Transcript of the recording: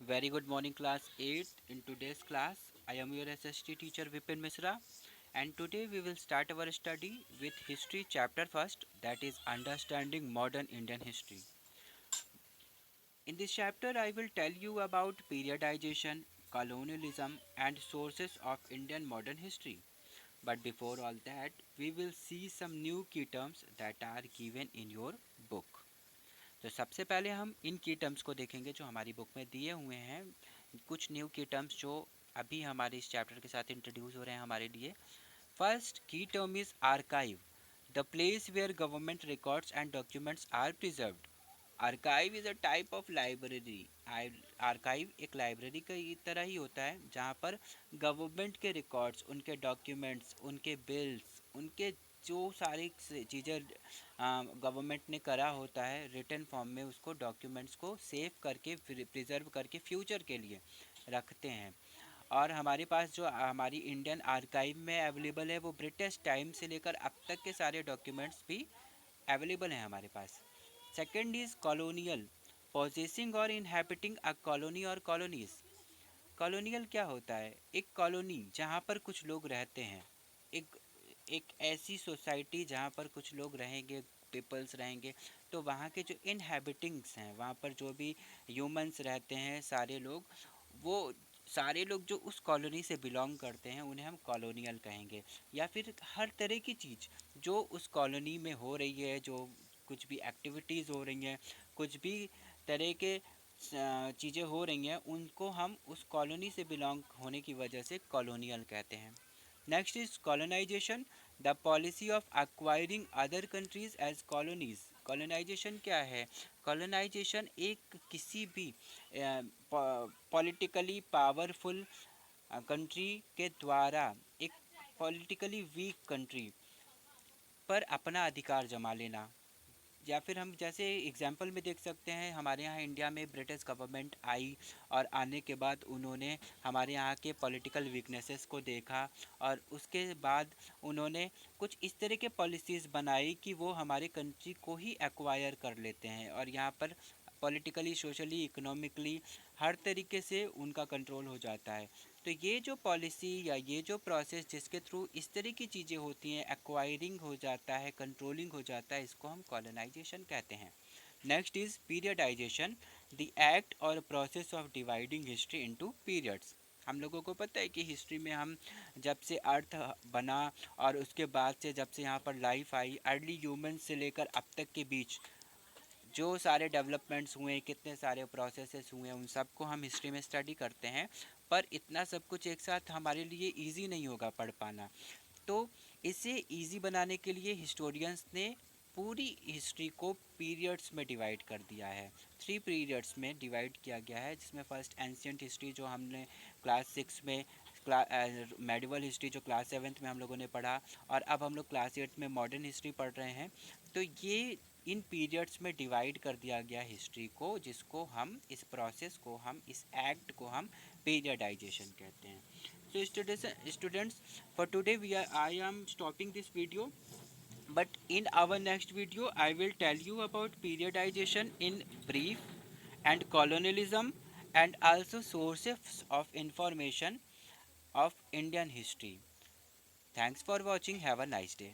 Very good morning, class 8. In today's class, I am your SST teacher Vipin Misra, and today we will start our study with history chapter first, that is understanding modern Indian history. In this chapter, I will tell you about periodization, colonialism, and sources of Indian modern history. But before all that, we will see some new key terms that are given in your book. तो सबसे पहले हम इन की terms को देखेंगे जो हमारी book में दिए हुए हैं, कुछ न्यू की टर्म्स जो अभी हमारे इस चैप्टर के साथ इंट्रोड्यूस हो रहे हैं हमारे लिए. फर्स्ट की term is archive, the place where government records and documents are preserved. Archive is a type of library. Archive एक लाइब्रेरी की तरह ही होता है जहाँ पर गवर्नमेंट के रिकॉर्ड्स, उनके डॉक्यूमेंट्स, उनके बिल्स, उनके जो सारी चीज़ें गवर्नमेंट ने करा होता है रिटन फॉर्म में, उसको डॉक्यूमेंट्स को सेव करके प्रिजर्व करके फ्यूचर के लिए रखते हैं. और हमारे पास जो हमारी इंडियन आर्काइव में अवेलेबल है वो ब्रिटिश टाइम से लेकर अब तक के सारे डॉक्यूमेंट्स भी अवेलेबल हैं हमारे पास. सेकेंड इज कॉलोनियल, पोजेसिंग और इनहेबिटिंग अ कॉलोनी और कॉलोनीज. कॉलोनियल क्या होता है? एक कॉलोनी जहाँ पर कुछ लोग रहते हैं, एक एक ऐसी सोसाइटी जहाँ पर कुछ लोग रहेंगे, पीपल्स रहेंगे. तो वहाँ के जो इनहेबिटिंग्स हैं, वहाँ पर जो भी ह्यूमंस रहते हैं, सारे लोग, वो सारे लोग जो उस कॉलोनी से बिलोंग करते हैं उन्हें हम कॉलोनियल कहेंगे. या फिर हर तरह की चीज़ जो उस कॉलोनी में हो रही है, जो कुछ भी एक्टिविटीज़ हो रही हैं, कुछ भी तरह के चीज़ें हो रही हैं, उनको हम उस कॉलोनी से बिलोंग होने की वजह से कॉलोनियल कहते हैं. Next is colonisation, the policy of acquiring other countries as colonies. Colonisation क्या है? कॉलोनाइजेशन एक किसी भी पॉलिटिकली पावरफुल कंट्री के द्वारा एक पॉलिटिकली वीक कंट्री पर अपना अधिकार जमा लेना. या फिर हम जैसे एग्जांपल में देख सकते हैं, हमारे यहाँ इंडिया में ब्रिटिश गवर्नमेंट आई और आने के बाद उन्होंने हमारे यहाँ के पॉलिटिकल वीकनेसेस को देखा और उसके बाद उन्होंने कुछ इस तरह के पॉलिसीज़ बनाई कि वो हमारे कंट्री को ही एक्वायर कर लेते हैं और यहाँ पर पॉलिटिकली, सोशली, इकोनॉमिकली हर तरीके से उनका कंट्रोल हो जाता है. तो ये जो पॉलिसी या ये जो प्रोसेस जिसके थ्रू इस तरह की चीज़ें होती हैं, एक्वायरिंग हो जाता है, कंट्रोलिंग हो जाता है, इसको हम कॉलोनाइजेशन कहते हैं. Next is periodisation, the act और process of dividing history into periods. हम लोगों को पता है कि हिस्ट्री में हम जब से अर्थ बना और उसके बाद से जब से यहाँ पर लाइफ आई, अर्ली ह्यूमन से लेकर अब तक के बीच जो सारे डेवलपमेंट्स हुए, कितने सारे प्रोसेसेस हुए, उन सब को हम हिस्ट्री में स्टडी करते हैं. पर इतना सब कुछ एक साथ हमारे लिए इजी नहीं होगा पढ़ पाना. तो इसे इजी बनाने के लिए हिस्टोरियंस ने पूरी हिस्ट्री को पीरियड्स में डिवाइड कर दिया है. 3 पीरियड्स में डिवाइड किया गया है, जिसमें फर्स्ट एंशियंट हिस्ट्री जो हमने क्लास 6 में, मेडिवल हिस्ट्री जो क्लास 7th में हम लोगों ने पढ़ा, और अब हम लोग क्लास 8 में मॉडर्न हिस्ट्री पढ़ रहे हैं. तो ये इन पीरियड्स में डिवाइड कर दिया गया हिस्ट्री को, जिसको हम, इस प्रोसेस को हम, इस एक्ट को हम पीरियडाइजेशन कहते हैं. So students, for today I am stopping this video, but in our next video I will tell you about periodization in brief and colonialism and also sources of information of Indian history. Thanks for watching. Have a nice day.